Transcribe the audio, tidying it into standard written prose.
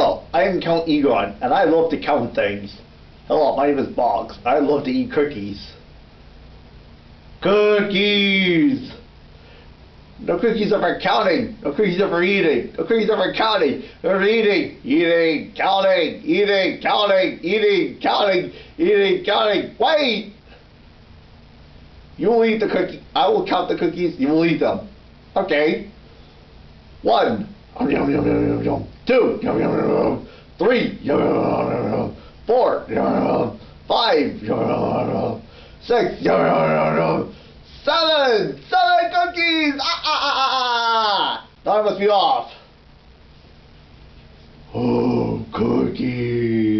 Oh, I am Count Egon, and I love to count things. Hello, my name is Boggs. I love to eat cookies. Cookies! No cookies are for counting. No cookies are for eating. No cookies are for counting. They're for eating. Eating, counting, eating, counting, eating, counting, eating, counting. Wait! You will eat the cookie. I will count the cookies. You will eat them. Okay. 1. Yum, yum, yum, yum, yum. 2. Yum, yum, yum, yum. 3. Yum, yum, yum, yum. 4. Yum, yum, yum. 5. Yum, yum, yum. 6. Yum, yum, yum, yum. 7 cookies! Now I must be off. Oh, cookies.